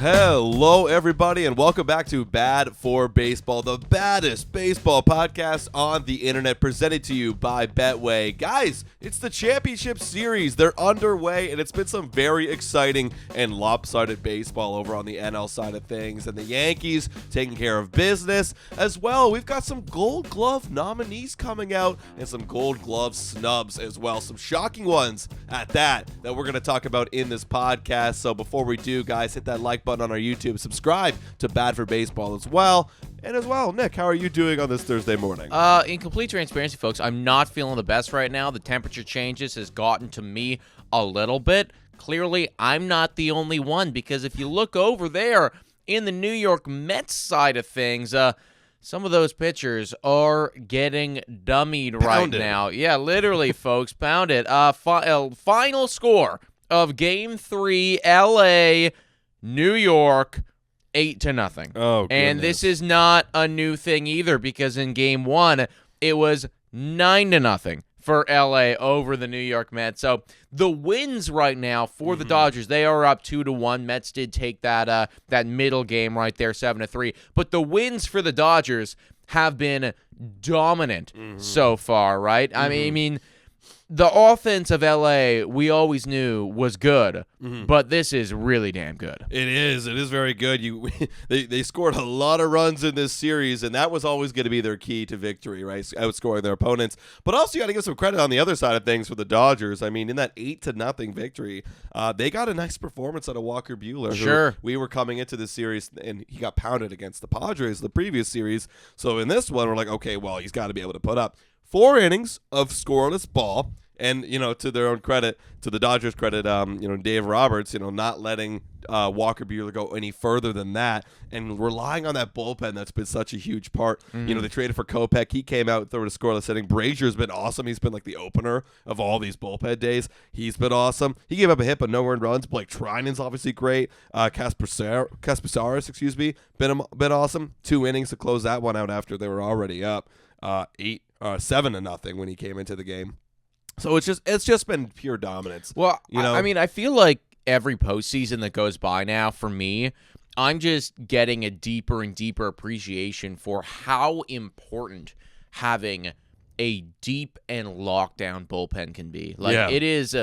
Hello, everybody, and welcome back to Bad for Baseball, the baddest baseball podcast on the internet, presented to you by Betway. Guys, it's the championship series. They're underway, and it's been some very exciting and lopsided baseball over on the NL side of things, and the Yankees taking care of business as well. We've got some Gold Glove nominees coming out and some Gold Glove snubs as well. Some shocking ones at that we're going to talk about in this podcast. So before we do, guys, hit that like button on our YouTube, subscribe to Bad for Baseball as well. And as well, Nick, how are you doing on this Thursday morning? In complete transparency, folks, I'm not feeling the best right now. The temperature changes has gotten to me a little bit. Clearly, I'm not the only one, because if you look over there in the New York Mets side of things, some of those pitchers are getting dummied right now. Yeah, literally, folks, pounded. Final score of Game 3, L.A., New York, 8-0. Oh, goodness. And this is not a new thing either, because in Game 1, it was 9-0 for LA over the New York Mets. So the wins right now for the Dodgers, they are up 2-1. Mets did take that middle game right there, 7-3. But the wins for the Dodgers have been dominant so far, right? I mean, the offense of LA, we always knew was good, but this is really damn good. It is very good. They scored a lot of runs in this series, and that was always going to be their key to victory, right? Outscoring their opponents. But also, you got to give some credit on the other side of things for the Dodgers. I mean, in that 8-0 victory, they got a nice performance out of Walker Buehler. Sure. We were coming into this series, and he got pounded against the Padres the previous series. So in this one, we're like, okay, well, he's got to be able to put up 4 innings of scoreless ball. And, to their own credit, to the Dodgers' credit, Dave Roberts, not letting Walker Buehler go any further than that, and relying on that bullpen that's been such a huge part. They traded for Kopech. He came out and threw a scoreless inning. Brazier's been awesome. He's been like the opener of all these bullpen days. He's been awesome. He gave up a hit, but no earned runs. Blake Trinan's obviously great. Caspasaris, been awesome. 2 innings to close that one out after they were already up 7-0 when he came into the game. So it's just been pure dominance. Well, I mean, I feel like every postseason that goes by now, for me, I'm just getting a deeper and deeper appreciation for how important having a deep and lockdown bullpen can be. It is,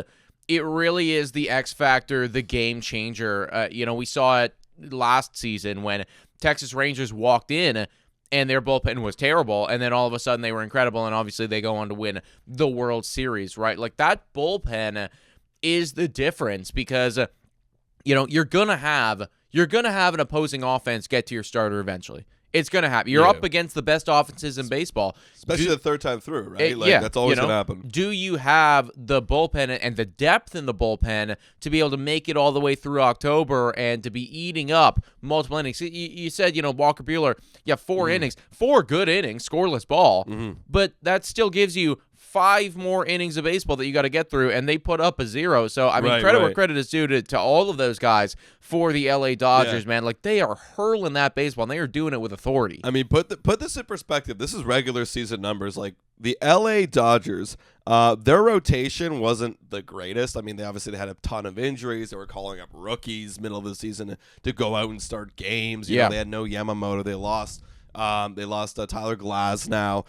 it really is the X factor, the game changer. We saw it last season when Texas Rangers walked in and their bullpen was terrible, and then all of a sudden they were incredible, and obviously they go on to win the World Series, right? Like, that bullpen is the difference, because you're gonna have an opposing offense get to your starter eventually. It's going to happen. You're up against the best offenses in baseball. Especially the third time through, right? That's always going to happen. Do you have the bullpen and the depth in the bullpen to be able to make it all the way through October and to be eating up multiple innings? You said, Walker Buehler, 4 innings, 4 good innings, scoreless ball, but that still gives you 5 more innings of baseball that you got to get through, and they put up a 0. So, I mean, credit where credit is due to all of those guys for the LA Dodgers, man. Like, they are hurling that baseball, and they are doing it with authority. I mean, put this in perspective. This is regular season numbers. Like, the LA Dodgers, their rotation wasn't the greatest. I mean, they had a ton of injuries. They were calling up rookies middle of the season to go out and start games. They had no Yamamoto. They lost Tyler Glasnow.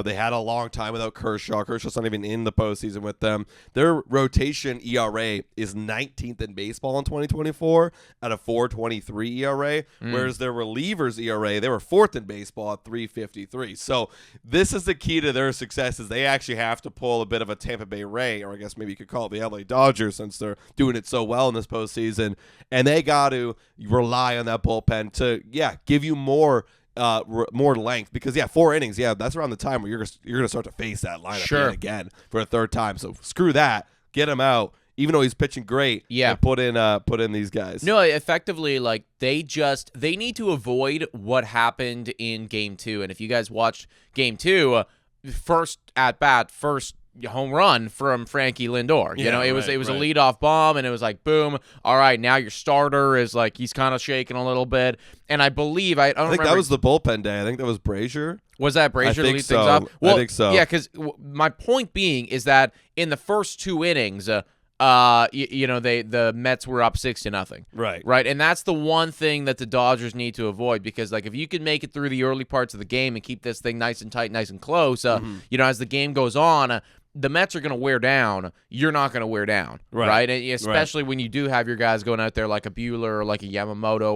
They had a long time without Kershaw. Kershaw's not even in the postseason with them. Their rotation ERA is 19th in baseball in 2024 at a 4.23 ERA, whereas their relievers ERA, they were 4th in baseball at 3.53. So this is the key to their success, is they actually have to pull a bit of a Tampa Bay Ray, or I guess maybe you could call it the LA Dodgers, since they're doing it so well in this postseason, and they got to rely on that bullpen to give you more length, because 4 innings, that's around the time where you're gonna start to face that lineup again for a third time. So screw that, get him out, even though he's pitching great. And put in these guys. No, effectively, like, they need to avoid what happened in Game 2. And if you guys watched Game 2, first at bat, first home run from Frankie Lindor. It was a leadoff bomb, and it was like, boom, all right, now your starter is like, he's kind of shaking a little bit. And I believe, I think that was the bullpen day. I think that was Brazier. Was that Brazier to lead things up? Well, I think so. Yeah, because my point being is that in the first 2 innings, the Mets were up 6-0. Right. And that's the one thing that the Dodgers need to avoid, because like if you can make it through the early parts of the game and keep this thing nice and tight, nice and close, as the game goes on, the Mets are going to wear down. You're not going to wear down, right? And especially when you do have your guys going out there like a Buehler or like a Yamamoto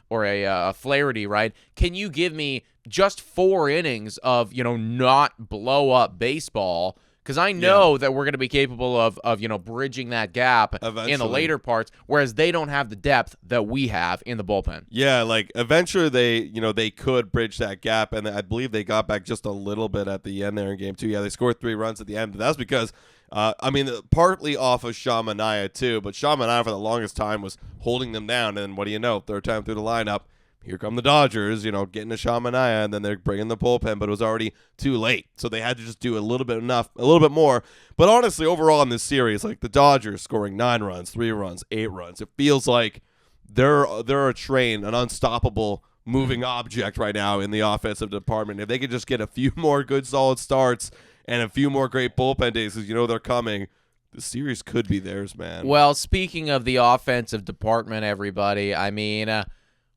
or a Flaherty, right? Can you give me just 4 innings of not blow up baseball? Because I know that we're going to be capable of bridging that gap eventually in the later parts, whereas they don't have the depth that we have in the bullpen. Yeah, like eventually they could bridge that gap, and I believe they got back just a little bit at the end there in game 2. Yeah, they scored 3 runs at the end, but that's because partly off of Shamanaya too, but Shamanaya for the longest time was holding them down, and what do you know, third time through the lineup, here come the Dodgers, getting to Shamanaya, and then they're bringing the bullpen, but it was already too late. So they had to just do a little bit more. But honestly, overall in this series, like the Dodgers scoring 9 runs, 3 runs, 8 runs, it feels like they're a train, an unstoppable moving object right now in the offensive department. If they could just get a few more good solid starts and a few more great bullpen days, because they're coming, the series could be theirs, man. Well, speaking of the offensive department, everybody, I mean,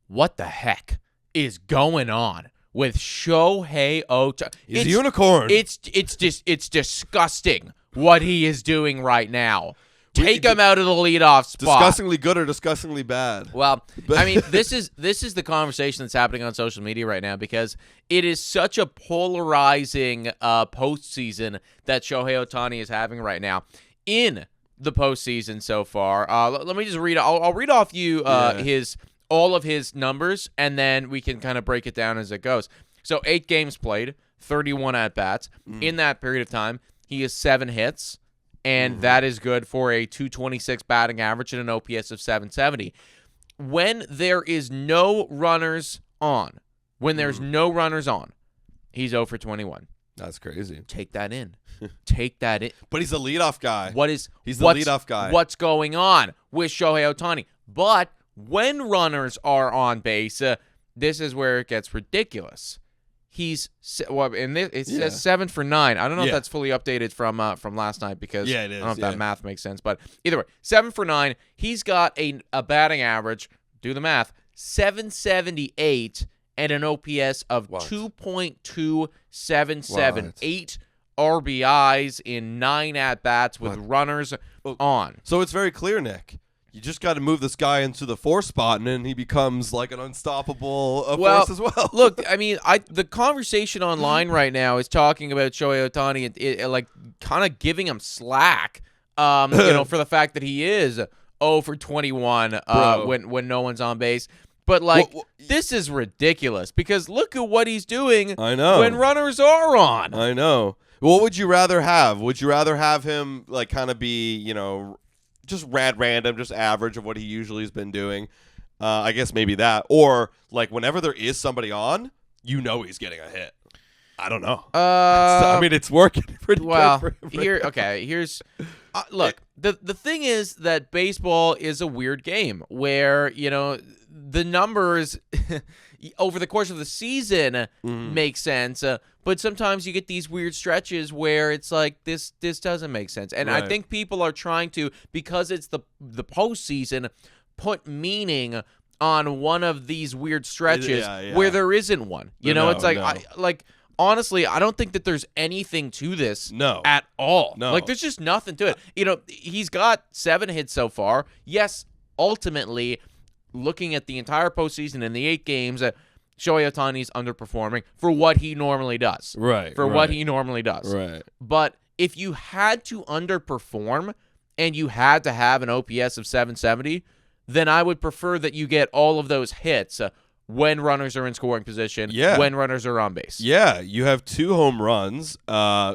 what the heck is going on with Shohei Ohtani? He's a unicorn. It's disgusting what he is doing right now. Take him out of the leadoff spot. Disgustingly good or disgustingly bad? Well, I mean, this is the conversation that's happening on social media right now, because it is such a polarizing postseason that Shohei Ohtani is having right now in the postseason so far. Let me just read. I'll read off you all of his numbers, and then we can kind of break it down as it goes. So 8 games played, 31 at-bats. In that period of time, he has 7 hits, and that is good for a .226 batting average and an OPS of 770. When there is no runners on, he's 0 for 21. That's crazy. Take that in. Take that in. But he's a leadoff guy. He's the leadoff guy. What's going on with Shohei Ohtani? But when runners are on base, this is where it gets ridiculous. He's says 7 for 9. I don't know if that's fully updated from last night, because it is, I don't know if that math makes sense. But either way, 7 for 9. He's got a batting average, do the math, 778 and an OPS of 2.277. 8 RBIs in 9 at-bats with runners on. So it's very clear, Nick. You just got to move this guy into the 4 spot, and then he becomes like an unstoppable force as well. Look, I mean, the conversation online right now is talking about Shohei Ohtani, like kind of giving him slack, for the fact that he is 0 for 21 when no one's on base. But this is ridiculous, because look at what he's doing. I know. When runners are on. I know. What would you rather have? Would you rather have him like kind of be, just random, just average of what he usually has been doing? I guess maybe that. Or like whenever there is somebody on, he's getting a hit. I don't know. I mean, it's working pretty good for him. Here's look, the thing is that baseball is a weird game where, the numbers over the course of the season make sense, but sometimes you get these weird stretches where it's like this doesn't make sense. And I think people are trying to, because it's the postseason, put meaning on one of these weird stretches where there isn't one. It's like honestly, I don't think that there's anything to this at all. No. Like, there's just nothing to it. He's got 7 hits so far. Yes, ultimately, looking at the entire postseason and the 8 games, Shohei Ohtani's underperforming for what he normally does. What he normally does. Right. But if you had to underperform and you had to have an OPS of 770, then I would prefer that you get all of those hits when runners are in scoring position, when runners are on base. Yeah, you have 2 home runs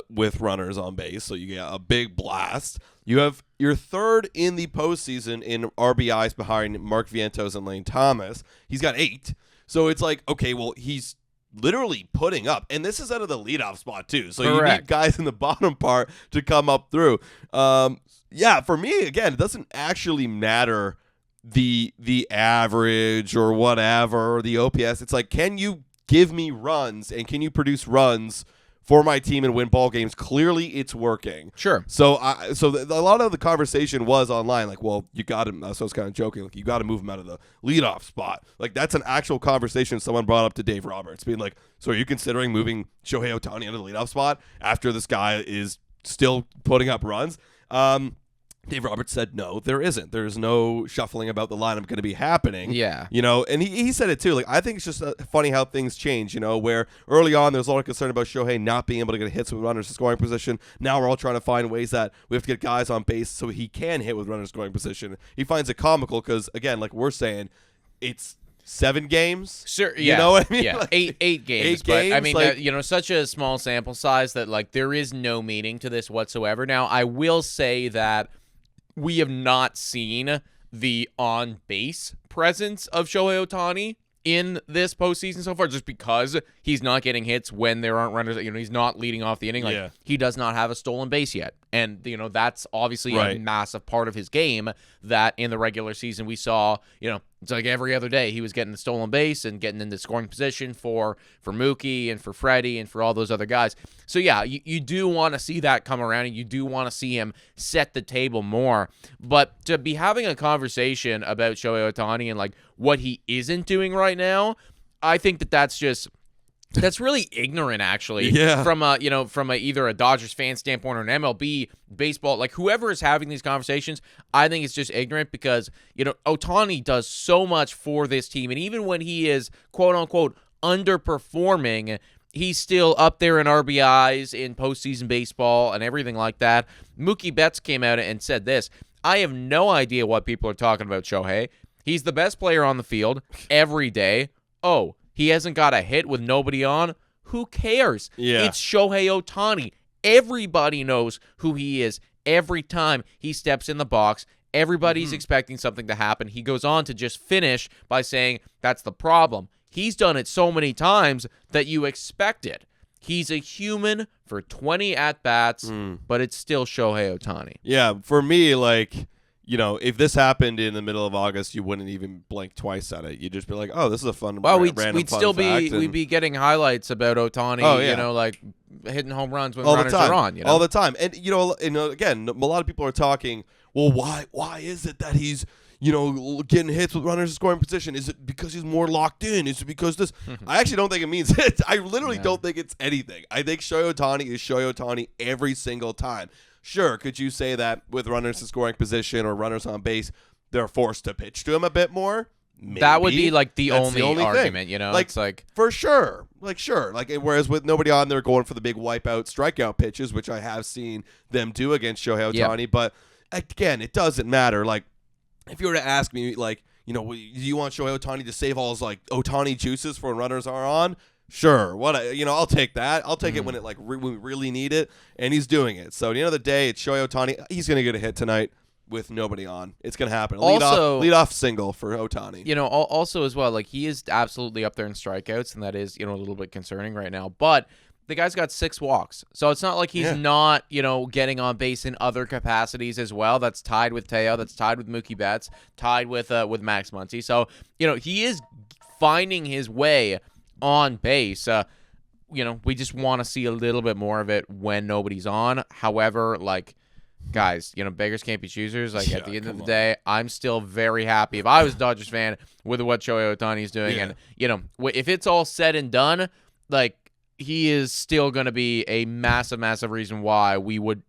with runners on base, so you get a big blast. You have your 3rd in the postseason in RBIs behind Mark Vientos and Lane Thomas. He's got 8. So it's like, okay, well, he's literally putting up. And this is out of the leadoff spot, too. So you need guys in the bottom part to come up through. For me, again, it doesn't actually matter the average or whatever, or the OPS. It's like, can you give me runs, and can you produce runs for my team and win ball games. Clearly, it's working. Sure. So, a lot of the conversation was online, like, well, you got him. So I was kind of joking, like, you got to move him out of the leadoff spot. Like, that's an actual conversation someone brought up to Dave Roberts, being like, so are you considering moving Shohei Ohtani out of the leadoff spot after this guy is still putting up runs? Dave Roberts said, no, there isn't. There's no shuffling about the lineup going to be happening. Yeah. And he said it too. Like, I think it's just funny how things change, where early on there's a lot of concern about Shohei not being able to get hits with runners in scoring position. Now we're all trying to find ways that we have to get guys on base so he can hit with runners in scoring position. He finds it comical because, again, like we're saying, it's 7 games. Sure, yeah. You know what I mean? Yeah, Like, eight games. But I mean, such a small sample size that like there is no meaning to this whatsoever. Now, I will say that we have not seen the on-base presence of Shohei Ohtani in this postseason so far, just because he's not getting hits when there aren't runners. He's not leading off the inning. Like he does not have a stolen base yet, and that's obviously a massive part of his game. That in the regular season we saw, it's like every other day he was getting the stolen base and getting into scoring position for Mookie and for Freddie and for all those other guys. So yeah, you do want to see that come around, and you do want to see him set the table more. But to be having a conversation about Shohei Ohtani and like what he isn't doing right now, I think that's really ignorant, actually. Yeah. From either a Dodgers fan standpoint or an MLB baseball, like whoever is having these conversations, I think it's just ignorant because Ohtani does so much for this team, and even when he is quote unquote underperforming, he's still up there in RBIs in postseason baseball and everything like that. Mookie Betts came out and said this: "I have no idea what people are talking about Shohei. He's the best player on the field every day. Oh, he hasn't got a hit with nobody on? Who cares? Yeah. It's Shohei Ohtani. Everybody knows who he is every time he steps in the box. Everybody's expecting something to happen." He goes on to just finish by saying that's the problem. He's done it so many times that you expect it. He's a human for 20 at-bats, but it's still Shohei Ohtani. Yeah, for me, like, if this happened in the middle of August, you wouldn't even blink twice at it. You'd just be like, "Oh, this is a fun." Well, random we'd fun still fact, we'd be getting highlights about Ohtani. Oh, yeah. Like hitting home runs when all runners the time. are on. All the time, and again, a lot of people are talking. Well, why is it that he's getting hits with runners in scoring position? Is it because he's more locked in? Is it because this? I actually don't think it means it. I literally don't think it's anything. I think Shohei Ohtani is Shohei Ohtani every single time. Sure, could you say that with runners in scoring position or runners on base, they're forced to pitch to him a bit more? Maybe. That would be like the That's only argument, thing. It's like for sure. Like sure. Like whereas with nobody on there going for the big wipeout strikeout pitches, which I have seen them do against Shohei Ohtani, but again, it doesn't matter. Like if you were to ask me, like, do you want Shohei Ohtani to save all his like Ohtani juices for when runners are on? Sure. I'll take that. I'll take it when when we really need it, and he's doing it. So at the end of the day, it's Shohei Ohtani. He's going to get a hit tonight with nobody on. It's going to happen. Lead off single for Ohtani. Also as well, like he is absolutely up there in strikeouts, and that is, a little bit concerning right now. But the guy's got 6 walks. So it's not like he's not, getting on base in other capacities as well. That's tied with Teo. That's tied with Mookie Betts. Tied with Max Muncy. So, he is finding his way on base. We just want to see a little bit more of it when nobody's on. However, like, guys, beggars can't be choosers. Like, at the end of the day, I'm still very happy if I was a Dodgers fan with what Shohei Ohtani is doing. And, if it's all said and done, like, he is still going to be a massive, massive reason why we would,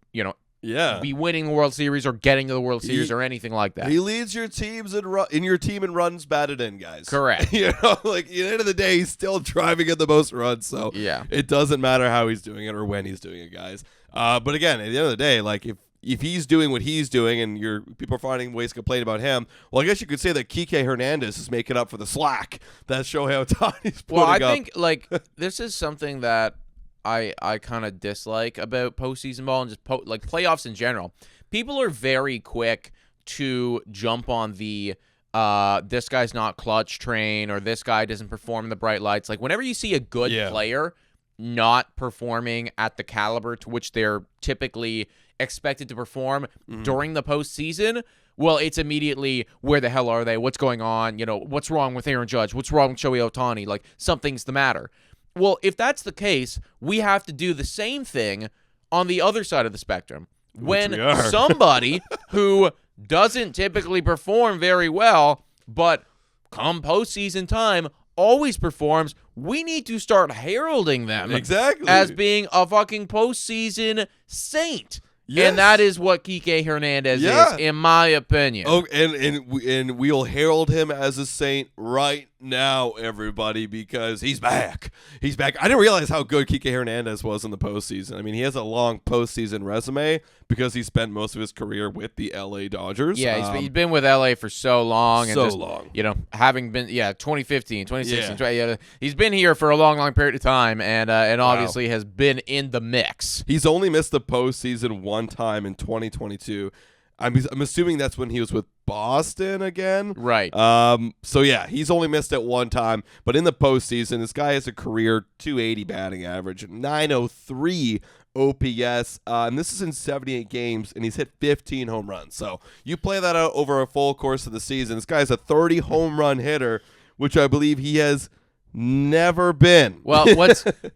be winning the World Series or getting to the World Series or anything like that. He leads your teams in your team and runs batted in, guys. Correct. Like at the end of the day, he's still driving in the most runs. So it doesn't matter how he's doing it or when he's doing it, guys. But again, at the end of the day, like if he's doing what he's doing and people are finding ways to complain about him, well, I guess you could say that Kike Hernandez is making up for the slack that Shohei Ohtani's putting up. Well, I think like this is something that I kind of dislike about postseason ball and just like playoffs in general. People are very quick to jump on the this guy's not clutch train or this guy doesn't perform in the bright lights. Like whenever you see a good player not performing at the caliber to which they're typically expected to perform during the postseason, well, it's immediately, where the hell are they? What's going on? What's wrong with Aaron Judge? What's wrong with Shohei Ohtani? Like, something's the matter. Well, if that's the case, we have to do the same thing on the other side of the spectrum. When somebody who doesn't typically perform very well, but come postseason time, always performs, we need to start heralding them as being a fucking postseason saint. Yes. And that is what Kike Hernandez is, in my opinion. Oh, and we'll herald him as a saint right now, everybody, because he's back. He's back. I didn't realize how good Kike Hernandez was in the postseason. I mean, he has a long postseason resume because he spent most of his career with the LA Dodgers. Yeah, he's been with LA for so long. So and just, long. You know, having been, 2015, 2016, he's been here for a long, long period of time and obviously has been in the mix. He's only missed the postseason one time in 2022. I'm assuming that's when he was with Boston again. Right. So, yeah, he's only missed it one time. But in the postseason, this guy has a career 280 batting average, 903 OPS, and this is in 78 games, and he's hit 15 home runs. So you play that out over a full course of the season. This guy's a 30 home run hitter, which I believe he has never been. Well,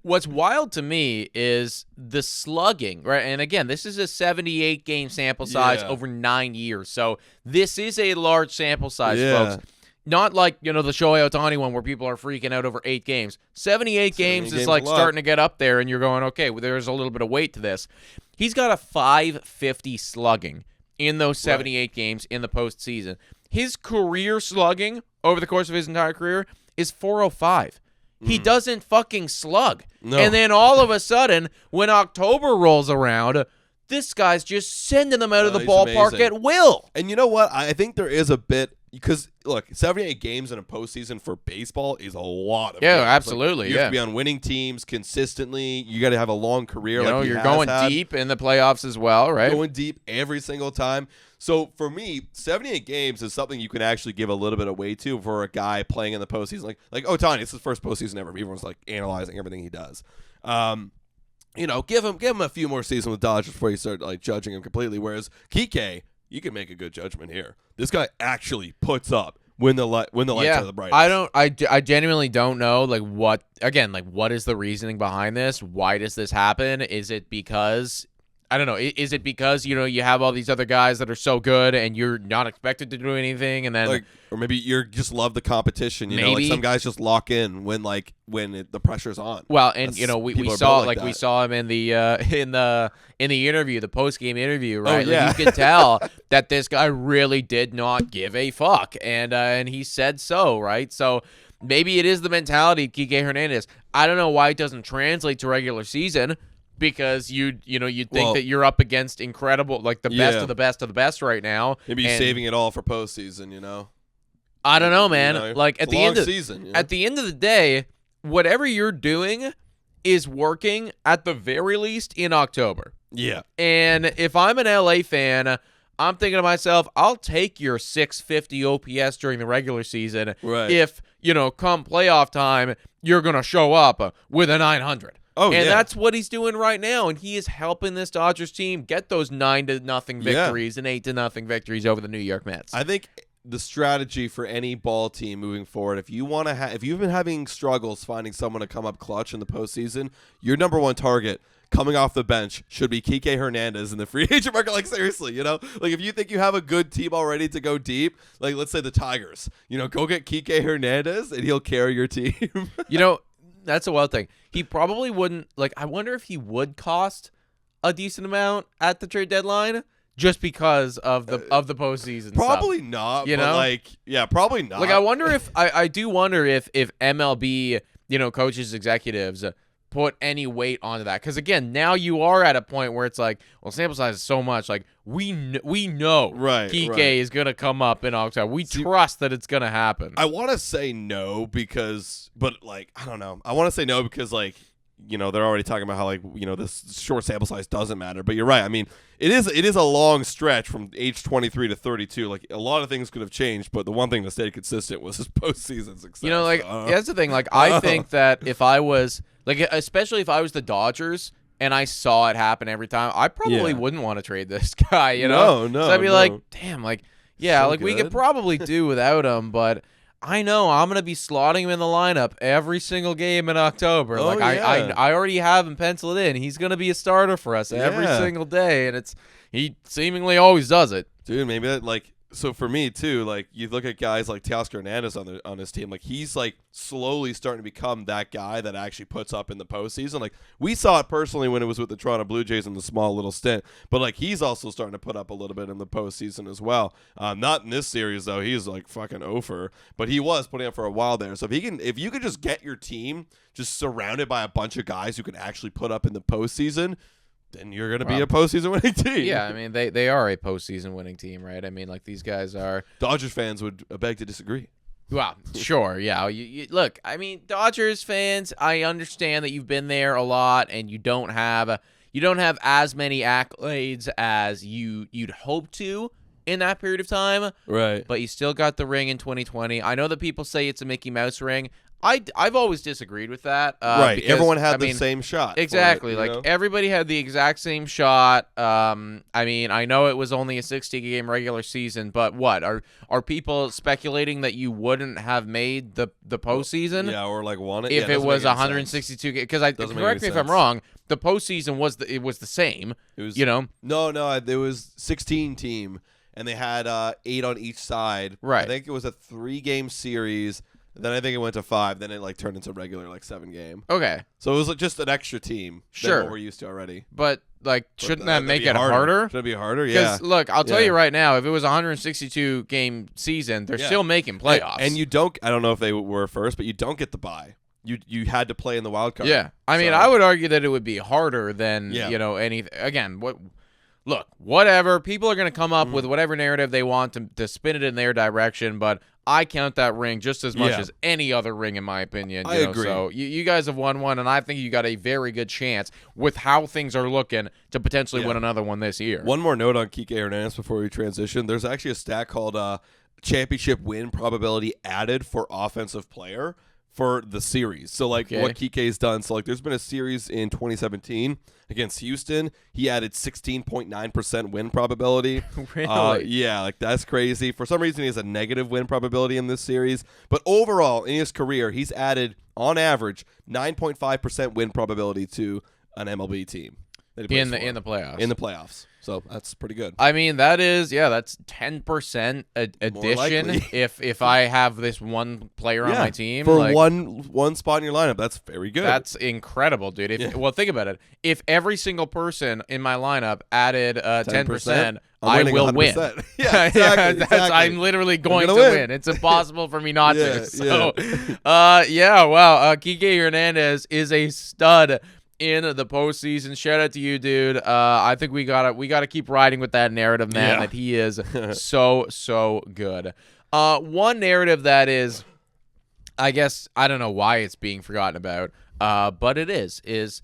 what's wild to me is the slugging, right? And again, this is a 78-game sample size over 9 years. So this is a large sample size, folks. Not like, the Shohei Ohtani one where people are freaking out over 8 games. 78 games is like starting to get up there, and you're going, okay, well, there's a little bit of weight to this. He's got a 550 slugging in those 78 games in the postseason. His career slugging over the course of his entire career is 405. He doesn't fucking slug. No. And then all of a sudden, when October rolls around, this guy's just sending them out of the ballpark at will. And you know what? I think there is a bit, because, look, 78 games in a postseason for baseball is a lot of games. Absolutely. You have to be on winning teams consistently. You got to have a long career. You're going deep in the playoffs as well, right? Going deep every single time. So for me, 78 games is something you can actually give a little bit of weight to for a guy playing in the postseason. Like Ohtani, it's his first postseason ever. Everyone's like analyzing everything he does. Give him a few more seasons with Dodgers before you start like judging him completely. Whereas Kike, you can make a good judgment here. This guy actually puts up when the lights are the brightest. I genuinely don't know what is the reasoning behind this? Why does this happen? Is it because I don't know. Is it because, you have all these other guys that are so good and you're not expected to do anything, and then or maybe you just love the competition, maybe some guys just lock in when the pressure's on. Well, and we saw him in the interview, the post-game interview, right? You could tell that this guy really did not give a fuck, and he said so, right? So maybe it is the mentality of Kike Hernandez. I don't know why it doesn't translate to regular season. Because you'd think that you're up against incredible, the best of the best of the best right now. Maybe you're saving it all for postseason, I don't know, man. At the end of season, at the end of the day, whatever you're doing is working at the very least in October. Yeah. And if I'm an LA fan, I'm thinking to myself, I'll take your 650 OPS during the regular season if, come playoff time, you're going to show up with a 900. That's what he's doing right now, and he is helping this Dodgers team get those 9-0 victories and 8-0 victories over the New York Mets. I think the strategy for any ball team moving forward, if you've been having struggles finding someone to come up clutch in the postseason, your number one target coming off the bench should be Kike Hernandez in the free agent market. Seriously, if you think you have a good team already to go deep, let's say the Tigers, go get Kike Hernandez and he'll carry your team. That's a wild thing. He probably wouldn't, I wonder if he would cost a decent amount at the trade deadline just because of the postseason probably stuff. Not, probably not. I wonder if, I do wonder if MLB, coaches, executives put any weight onto that. Because, again, now you are at a point where it's sample size is so much. We know Kike is going to come up in October. We trust that it's going to happen. I want to say no but I don't know. I want to say no because, they're already talking about how, this short sample size doesn't matter. But you're right. I mean, it is a long stretch from age 23 to 32. A lot of things could have changed, but the one thing that stayed consistent was his postseason success. That's the thing. I think that if I was, especially if I was the Dodgers and I saw it happen every time, I probably wouldn't want to trade this guy, No. So I'd be damn, we could probably do without him, but I know I'm going to be slotting him in the lineup every single game in October. Oh, like I already have him penciled in. He's going to be a starter for us every single day, and he seemingly always does it. Dude, maybe that, like, so for me too, like, you look at guys like Teoscar Hernandez on his team, like, he's like slowly starting to become that guy that actually puts up in the postseason. Like, we saw it personally when it was with the Toronto Blue Jays in the small little stint, but like, he's also starting to put up a little bit in the postseason as well. Not in this series though. He's like fucking over, but he was putting up for a while there. So if you could just get your team just surrounded by a bunch of guys who can actually put up in the postseason, then you're going to be a postseason winning team. Yeah, I mean, they are a postseason winning team, right? I mean, like, these guys are. Dodgers fans would beg to disagree. Well, sure, yeah. You look, I mean, Dodgers fans, I understand that you've been there a lot and you don't have as many accolades as you'd hope to in that period of time. Right. But you still got the ring in 2020. I know that people say it's a Mickey Mouse ring. I've always disagreed with that. Right. Because, everyone had the same shot. Exactly. It, like, everybody had the exact same shot. I mean, I know it was only a 60-game regular season, but what? Are people speculating that you wouldn't have made the postseason? Yeah, or like won it if it was 162 games? Because correct me if I'm wrong, the postseason was the same. It was, No, there was 16 team, and they had 8 on each side. Right. I think it was a 3-game series. Then I think it went to 5. Then it like turned into regular 7-game. Okay. So it was like just an extra team. Sure. Than what we're used to already. But shouldn't that make it harder? Should it be harder? Yeah. Because look, I'll tell you right now, if it was a 162-game season, they're still making playoffs. And you don't. I don't know if they were first, but you don't get the bye. You had to play in the wild card. Yeah. I mean, I would argue that it would be harder than anything. Again, whatever. People are going to come up with whatever narrative they want to spin it in their direction, but I count that ring just as much as any other ring, in my opinion. I agree. So you guys have won one, and I think you got a very good chance with how things are looking to potentially win another one this year. One more note on Kike Hernandez before we transition. There's actually a stat called championship win probability added for offensive player for the series. So, like, what Kike's done. So, like, there's been a series in 2017 against Houston. He added 16.9% win probability. Really? Yeah, like, that's crazy. For some reason, he has a negative win probability in this series. But overall, in his career, he's added, on average, 9.5% win probability to an MLB team. In the playoffs. In the playoffs. So that's pretty good. I mean, that's 10% addition if I have this one player on my team. For one spot in your lineup, that's very good. That's incredible, dude. Well, think about it. If every single person in my lineup added 10%, I will win. Yeah, exactly. I'm literally going to win. It's impossible for me not to. So, wow. Kike Hernandez is a stud in the postseason. Shout out to you, dude. I think we gotta keep riding with that narrative, man. That he is so good. One narrative that is, I guess, I don't know why it's being forgotten about, but it is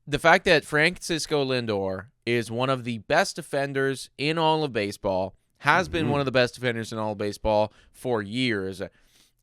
the fact that Francisco Lindor is one of the best defenders in all of baseball. Has been one of the best defenders in all of baseball for years.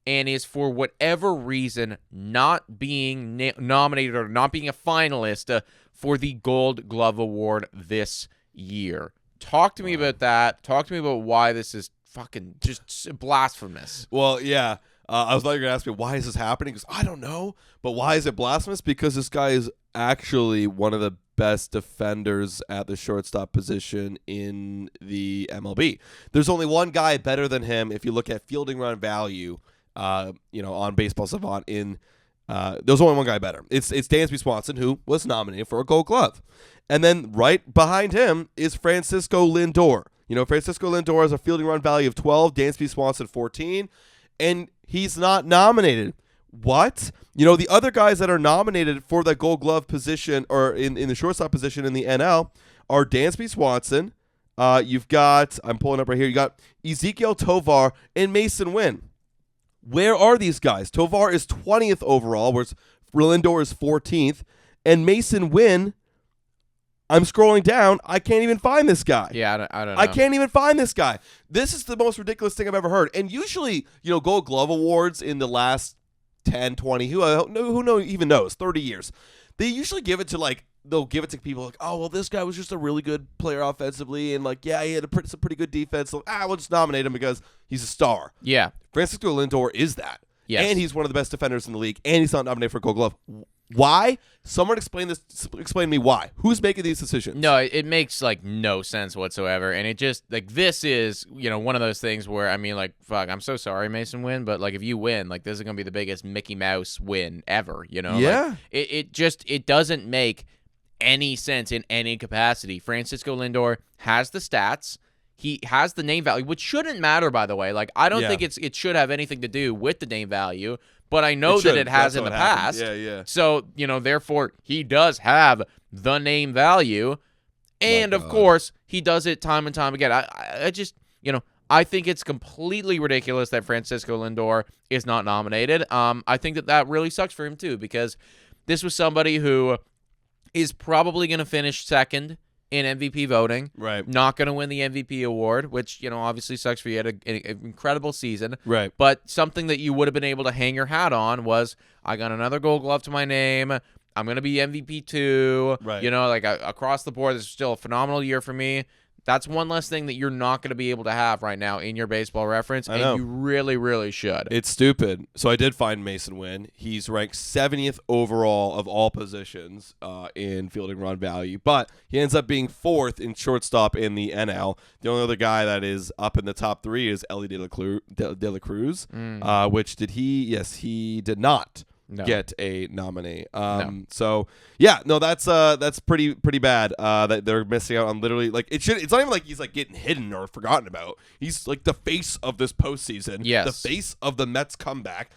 And is, for whatever reason, not being nominated or not being a finalist for the Gold Glove Award this year. Talk to me about that. Talk to me about why this is fucking just blasphemous. Well, yeah. I was like, you're going to ask me, why is this happening? Because I don't know. But why is it blasphemous? Because this guy is actually one of the best defenders at the shortstop position in the MLB. There's only one guy better than him if you look at fielding run value. On Baseball Savant, there's only one guy better. It's Dansby Swanson, who was nominated for a Gold Glove. And then right behind him is Francisco Lindor. Francisco Lindor has a fielding run value of 12, Dansby Swanson 14, and he's not nominated. What? The other guys that are nominated for the Gold Glove position or in the shortstop position in the NL are Dansby Swanson. You've got, I'm pulling up right here, you got Ezekiel Tovar and Mason Wynn. Where are these guys? Tovar is 20th overall, whereas Lindor is 14th. And Mason Wynn, I'm scrolling down. I can't even find this guy. Yeah, I don't know. I can't even find this guy. This is the most ridiculous thing I've ever heard. And usually, Gold Glove Awards in the last 10, 20, who even knows, 30 years, they usually give it to, like, they'll give it to people like, oh, well, this guy was just a really good player offensively, and like, yeah, he had some pretty good defense. So, we'll just nominate him because he's a star. Yeah. Francisco Lindor is that. Yes. And he's one of the best defenders in the league, and he's not nominated for a Gold Glove. Why? Someone explain to me why. Who's making these decisions? No, it makes like no sense whatsoever, and it just like this is one of those things where I mean like fuck, I'm so sorry Mason win, but like if you win, like this is gonna be the biggest Mickey Mouse win ever. Yeah. Like, it doesn't make any sense in any capacity. Francisco Lindor has the stats. He has the name value, which shouldn't matter, by the way. Like, I don't think it should have anything to do with the name value, but I know that it has in the past. Yeah. So, therefore, he does have the name value. And, of course, he does it time and time again. I just, I think it's completely ridiculous that Francisco Lindor is not nominated. I think that really sucks for him, too, because this was somebody who is probably going to finish second in MVP voting. Right. Not going to win the MVP award, which, obviously sucks for you. Had an incredible season. Right. But something that you would have been able to hang your hat on was, I got another Gold Glove to my name. I'm going to be MVP too. Right. Across the board, this is still a phenomenal year for me. That's one less thing that you're not going to be able to have right now in your baseball reference, and you really, really should. It's stupid. So I did find Mason Wynn. He's ranked 70th overall of all positions in fielding run value, but he ends up being 4th in shortstop in the NL. The only other guy that is up in the top 3 is Ellie De La Cruz, which did he? Yes, he did not. Get a nominee. No. So yeah, no, that's pretty bad. That they're missing out on literally like it's not even like he's like getting hidden or forgotten about. He's like the face of this postseason. Yes. The face of the Mets comeback.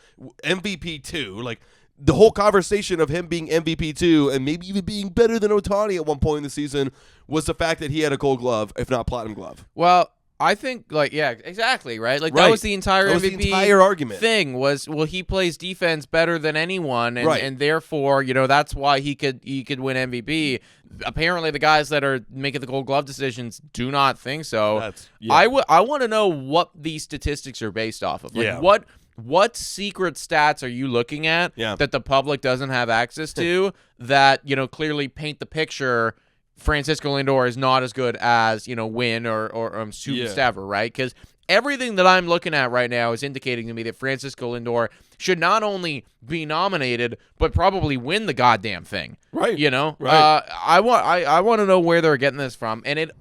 MVP 2. Like the whole conversation of him being MVP 2 and maybe even being better than Ohtani at one point in the season was the fact that he had a Gold Glove, if not Platinum Glove. Well, I think, exactly, right? Like, that was the entire MVP the entire argument. Thing was, well, he plays defense better than anyone, and, right. and therefore, that's why he could win MVP. Apparently, the guys that are making the Gold Glove decisions do not think so. I want to know what these statistics are based off of. Like, what secret stats are you looking at that the public doesn't have access to that, clearly paint the picture Francisco Lindor is not as good as, Wynn or Staver, right? Because everything that I'm looking at right now is indicating to me that Francisco Lindor should not only be nominated, but probably win the goddamn thing. Right. Right. I want to know where they're getting this from. And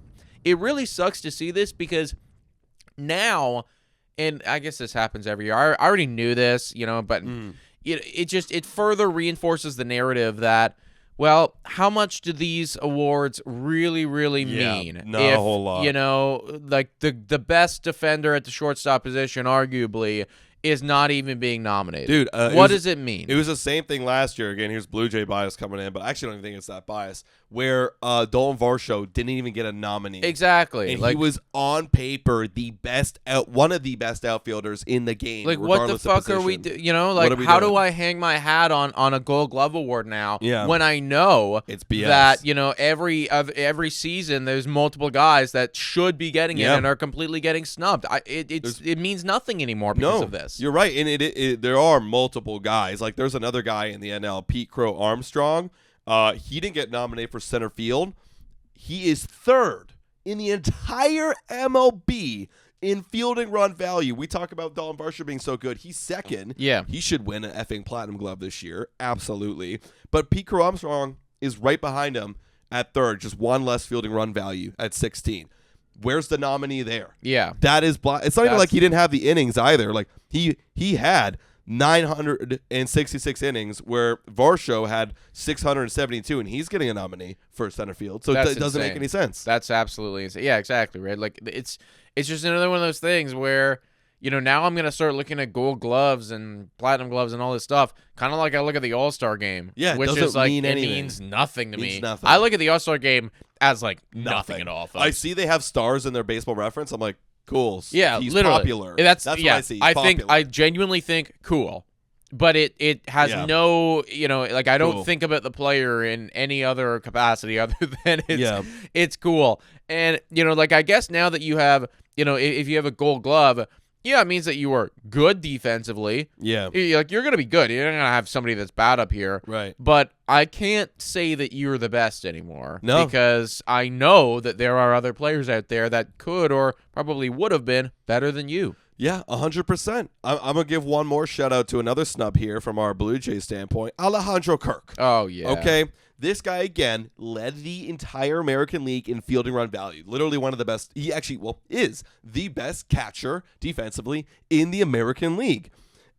it really sucks to see this because now, and I guess this happens every year. I already knew this, but it further reinforces the narrative that, well, how much do these awards really, really mean? Not a whole lot. Like the best defender at the shortstop position, arguably, is not even being nominated. Dude, what does it mean? It was the same thing last year. Again, here's Blue Jay bias coming in, but I actually don't even think it's that bias. Where Dolan Varsho didn't even get a nominee. Exactly. And he was on paper one of the best outfielders in the game. Like, what the fuck are we how do I hang my hat on a Gold Glove award now when I know it's BS. That, every season there's multiple guys that should be getting it and are completely getting snubbed. It means nothing anymore because of this. You're right. And there are multiple guys. Like, there's another guy in the NL, Pete Crow Armstrong. He didn't get nominated for center field. He is 3rd in the entire MLB in fielding run value. We talk about Dolan Varsho being so good. He's 2nd. Yeah. He should win an effing Platinum Glove this year. Absolutely. But Pete Crow Armstrong is right behind him at 3rd, just one less fielding run value at 16. Where's the nominee there? Yeah. That is it's not even like he didn't have the innings either. Like he had 966 innings where Varsho had 672, and he's getting a nominee for center field. So it doesn't make any sense. That's absolutely insane. Yeah, exactly, right? Like, it's just another one of those things where, now I'm going to start looking at Gold Gloves and Platinum Gloves and all this stuff, kind of like I look at the All-Star game. Yeah, which doesn't is like, mean anything. It means nothing to me. Nothing. I look at the All-Star game as like nothing at all. Folks. I see they have stars in their baseball reference. I'm like, cool. Yeah, he's literally. popular. That's what I see. I genuinely think cool. But it has no, I don't think about the player in any other capacity other than it's cool. And, I guess now that you have, if you have a Gold Glove, Yeah, it means that you are good defensively. Yeah. You're going to be good. You're not going to have somebody that's bad up here. Right. But I can't say that you're the best anymore. No. Because I know that there are other players out there that could or probably would have been better than you. Yeah, 100%. I'm going to give one more shout out to another snub here from our Blue Jays standpoint, Alejandro Kirk. Oh, yeah. Okay. This guy, again, led the entire American League in fielding run value. Literally one of the best. He actually, is the best catcher defensively in the American League.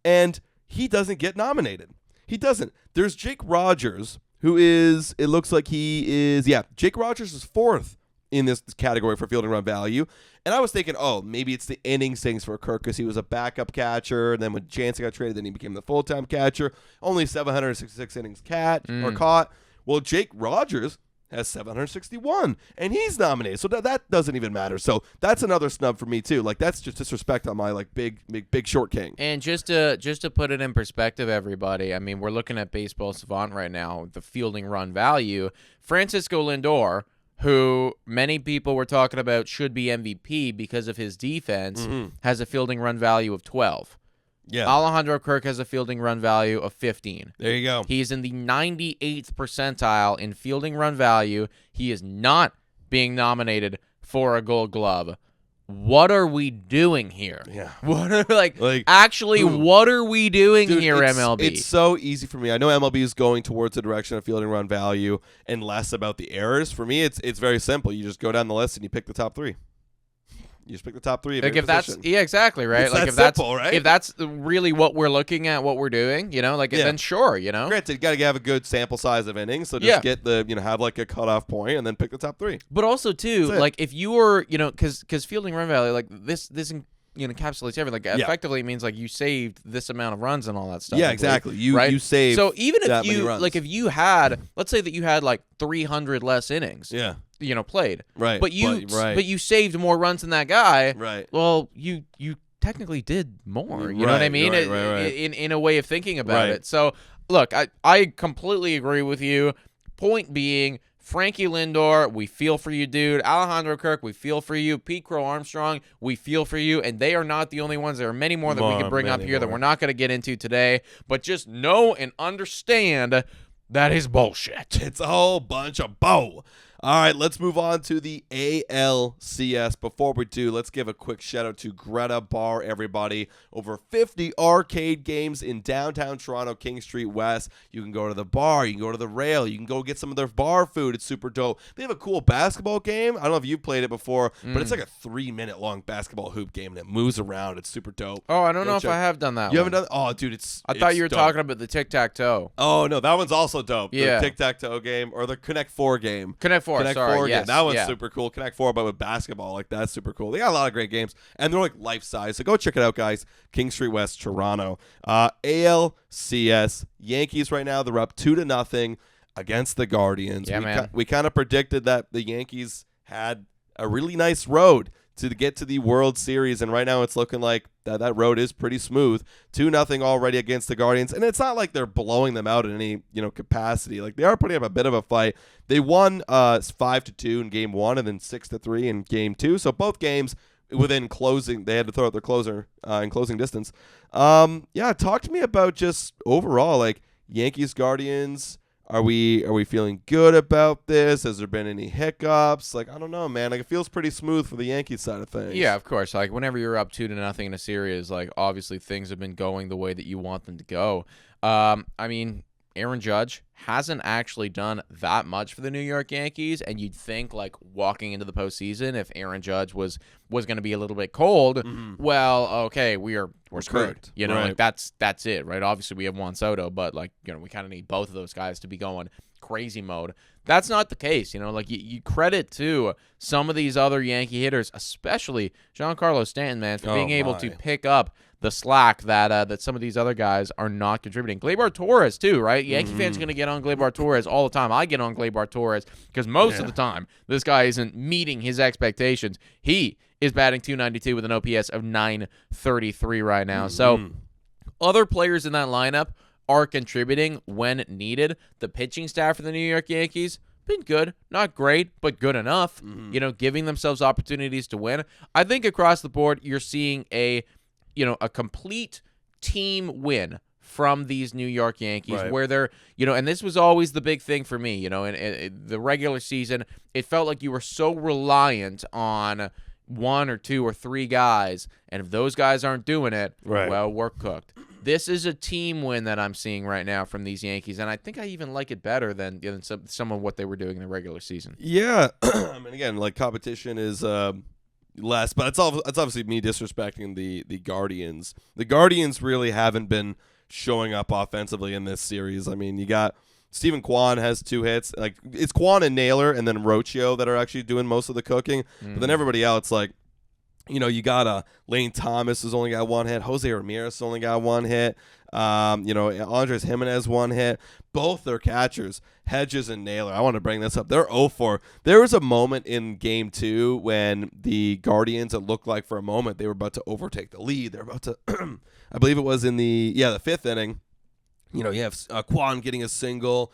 And he doesn't get nominated. He doesn't. There's Jake Rogers, who is, it looks like Jake Rogers is 4th in this category for fielding run value. And I was thinking, maybe it's the innings things for Kirk because he was a backup catcher. And then when Jansen got traded, then he became the full-time catcher. Only 766 innings caught. Well, Jake Rogers has 761, and he's nominated. So that doesn't even matter. So that's another snub for me, too. Like, that's just disrespect on my, big short king. And just to put it in perspective, everybody, I mean, we're looking at Baseball Savant right now, the fielding run value. Francisco Lindor, who many people were talking about should be MVP because of his defense, has a fielding run value of 12. Yeah. Alejandro Kirk has a fielding run value of 15. There you go. He's in the 98th percentile in fielding run value. He is not being nominated for a Gold Glove. What are we doing here? Yeah. What are what are we doing here, MLB? It's so easy for me. I know MLB is going towards the direction of fielding run value and less about the errors. For me, it's very simple. You just go down the list and you pick the top 3. You just pick the top 3 of your position. Exactly, right? It's simple, right? If that's really what we're looking at, what we're doing, then sure, Granted, you got to have a good sample size of innings, so just get have a cutoff point and then pick the top 3. But also too, if you were, because fielding run value, this encapsulates everything. Effectively, it means you saved this amount of runs and all that stuff. Yeah, exactly. You saved. So even if you if you had, let's say that you had 300 less innings. Yeah. Played. Right. But you saved more runs than that guy. Right. Well, you technically did more. You know what I mean? Right. In a way of thinking about it. So look, I completely agree with you. Point being, Frankie Lindor, we feel for you, dude. Alejandro Kirk, we feel for you. Pete Crow Armstrong, we feel for you. And they are not the only ones. There are many more that we can bring up here that we're not going to get into today. But just know and understand that is bullshit. It's a whole bunch of bull. All right, let's move on to the ALCS. Before we do, let's give a quick shout-out to Greta Bar, everybody. Over 50 arcade games in downtown Toronto, King Street West. You can go to the bar. You can go to the rail. You can go get some of their bar food. It's super dope. They have a cool basketball game. I don't know if you've played it before, but it's like a 3-minute-long basketball hoop game, and it moves around. It's super dope. Oh, I don't know if I have done that You haven't done Oh, dude, I thought you were talking about the tic-tac-toe. Oh, no, that one's also dope. Yeah. The tic-tac-toe game or the Connect 4 game. Connect 4, sorry. Yes, that one's super cool. Connect 4, but with basketball, that's super cool. They got a lot of great games, and they're life size. So go check it out, guys. King Street West, Toronto. ALCS Yankees right now, they're up 2-0 against the Guardians. Yeah, man. We kind of predicted that the Yankees had a really nice road to get to the World Series, and right now it's looking like that road is pretty smooth. 2-0 already against the Guardians, and it's not like they're blowing them out in any capacity. They are putting up a bit of a fight. They won 5-2 in Game 1 and then 6-3 in Game 2. So both games within closing, they had to throw out their closer in closing distance. Talk to me about just overall Yankees Guardians. Are we feeling good about this? Has there been any hiccups? I don't know, man. It feels pretty smooth for the Yankees side of things. Yeah, of course. Whenever you're up 2-0 in a series, obviously things have been going the way that you want them to go. I mean, Aaron Judge hasn't actually done that much for the New York Yankees, and you'd think walking into the postseason, if Aaron Judge was going to be a little bit cold, well, okay, we're screwed. Right. That's it, right? Obviously, we have Juan Soto, but we kind of need both of those guys to be going crazy mode. That's not the case, you credit to some of these other Yankee hitters, especially Giancarlo Stanton, man, for being able to pick up the slack that some of these other guys are not contributing. Gleyber Torres, too, right? Yankee fans are going to get on Gleyber Torres all the time. I get on Gleyber Torres because most of the time this guy isn't meeting his expectations. He is batting .292 with an OPS of .933 right now. So other players in that lineup are contributing when needed. The pitching staff for the New York Yankees, been good. Not great, but good enough. Giving themselves opportunities to win. I think across the board, you're seeing a a complete team win from these New York Yankees, Right. where they're, and this was always the big thing for me, in the regular season, it felt like you were so reliant on one or two or three guys, and if those guys aren't doing it, Right. well, we're cooked. This is a team win that I'm seeing right now from these Yankees, and I think I even like it better than some of what they were doing in the regular season. Yeah, I mean, again, like competition is less, but it's obviously me disrespecting the Guardians. The Guardians really haven't been showing up offensively in this series. I mean, you got Steven Kwan has 2 hits. Like, it's Kwan and Naylor and then Rocio that are actually doing most of the cooking. But then everybody else, like, you got Lane Thomas has only got 1 hit. Jose Ramirez has only got 1 hit. Andres Jimenez 1 hit. Both their catchers, Hedges and Naylor. I want to bring this up. They're 0-4. There was a moment in Game 2 when the Guardians, it looked like for a moment they were about to overtake the lead. They're about to, I believe it was in the 5th inning. You have Kwan getting a single,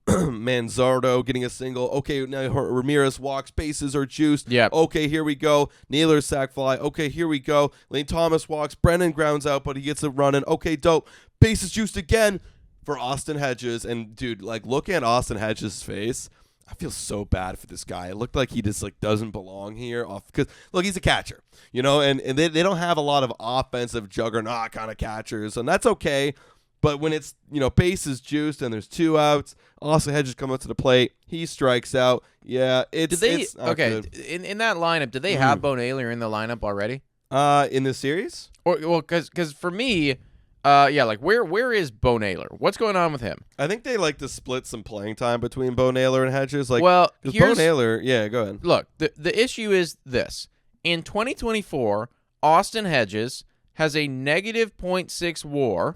Manzardo getting a single. Okay, now Ramirez walks, bases are juiced. Yeah. Okay, here we go. Naylor sac fly. Okay, here we go. Lane Thomas walks. Brennan grounds out, but he gets it running. Okay, dope. Bases juiced again for Austin Hedges. And, dude, like, look at Austin Hedges' face. I feel so bad for this guy. It looked like he just doesn't belong here. Because look, he's a catcher, and they don't have a lot of offensive juggernaut kind of catchers, and that's okay. But when it's, bases juiced and there's 2 outs, Austin Hedges come up to the plate. He strikes out. Yeah, it's not good. In that lineup, did they have Bo Naylor in the lineup already? In this series? Because for me, where is Bo Naylor? What's going on with him? I think they like to split some playing time between Bo Naylor and Hedges. Bo Naylor, yeah, go ahead. Look, the issue is this. In 2024, Austin Hedges has a negative .6 WAR,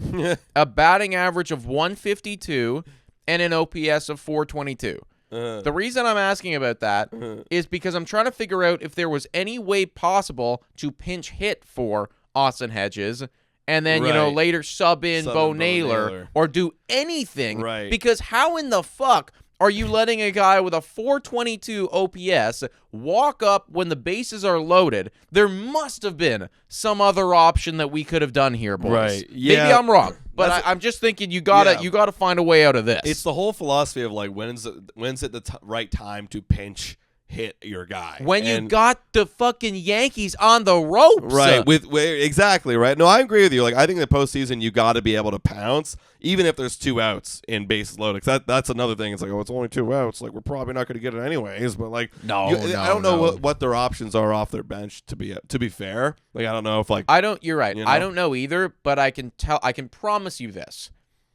a batting average of 152, and an OPS of 422. The reason I'm asking about that is because I'm trying to figure out if there was any way possible to pinch hit for Austin Hedges and then, later sub in Bo Naylor or do anything. Right. Because how in the fuck are you letting a guy with a 422 OPS walk up when the bases are loaded? There must have been some other option that we could have done here, boys. Right. Yeah. Maybe I'm wrong, but I'm just thinking you gotta find a way out of this. It's the whole philosophy of when's it the right time to pinch hit your guy when you got the fucking Yankees on the ropes, right? Exactly right. No, I agree with you. I think in the postseason you got to be able to pounce, even if there's 2 outs in bases loaded. That's another thing. It's it's only 2 outs. We're probably not going to get it anyways. But I don't know what their options are off their bench. To be fair, I don't know if I don't. You're right. I don't know either. But I can promise you this: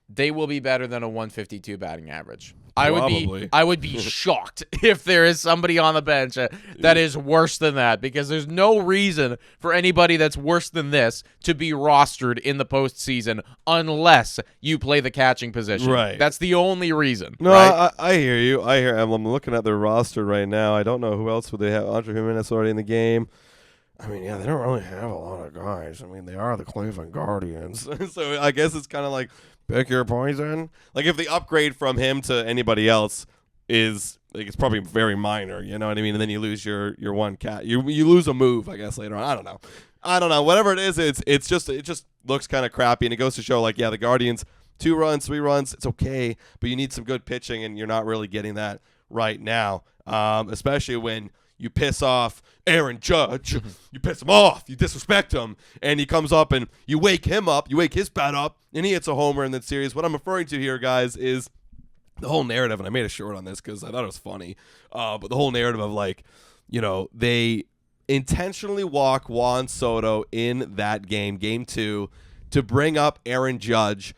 they will be better than a 152 batting average. Probably. I would be shocked if there is somebody on the bench that is worse than that, because there's no reason for anybody that's worse than this to be rostered in the postseason unless you play the catching position. Right. That's the only reason. No, right? I hear you. I'm looking at their roster right now. I don't know who else would they have. Andre Jimenez already in the game. I mean, yeah, they don't really have a lot of guys. I mean, they are the Cleveland Guardians. So I guess it's kind of pick your poison. If the upgrade from him to anybody else is it's probably very minor, you know what I mean? And then you lose your one cat. You lose a move, I guess, later on. I don't know. Whatever it is, it just looks kind of crappy, and it goes to show the Guardians, 2 runs, 3 runs, it's okay, but you need some good pitching, and you're not really getting that right now. Especially when you piss off Aaron Judge, you piss him off, you disrespect him, and he comes up and you wake him up, you wake his bat up, and he hits a homer in that series. What I'm referring to here, guys, is the whole narrative, and I made a short on this because I thought it was funny, but the whole narrative of they intentionally walk Juan Soto in that game, Game 2, to bring up Aaron Judge.